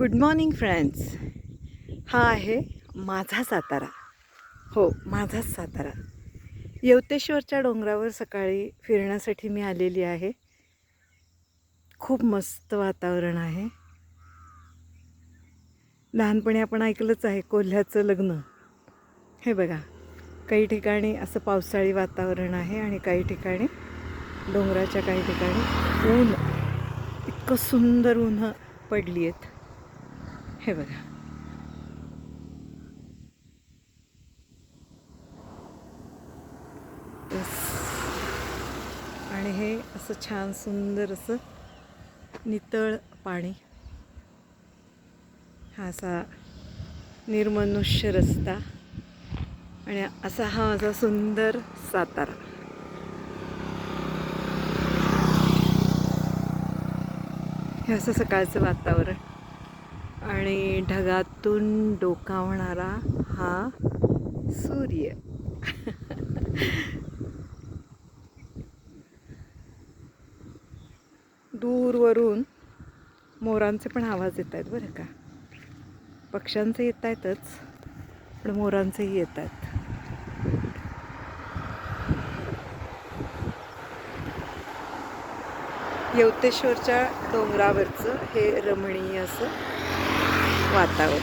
Good morning friends. हा आहे माझा सातारा. हो, माझाच सातारा. यवतेश्वरच्या डोंगरावर सकाळी फिरण्यासाठी मी आलेली आहे. खूप मस्त वातावरण आहे. लहानपणी आपण ऐकलंच आहे कोल्ह्याचं लग्न. हे बघा, काही ठिकाणी असं पावसाळी वातावरण आहे आणि काही ठिकाणी डोंगराच्या काही ठिकाणी ऊन, इतकं सुंदर ऊन पडली आहेत. हे बघा, आणि हे असं छान सुंदर असं नितळ पाणी. हा असा निर्मनुष्य रस्ता आणि असा हा असा सुंदर सातारा. हे असं सकाळचं वातावरण आणि ढगातून डोकावणारा हा सूर्य. दूरवरून मोरांचे पण आवाज येत आहेत बरं का. पक्ष्यांचे येत आहेतच, पण मोरांचेही येत आहेत. यवतेश्वरच्या डोंगरावरचं हे रमणीय असं वातावरण.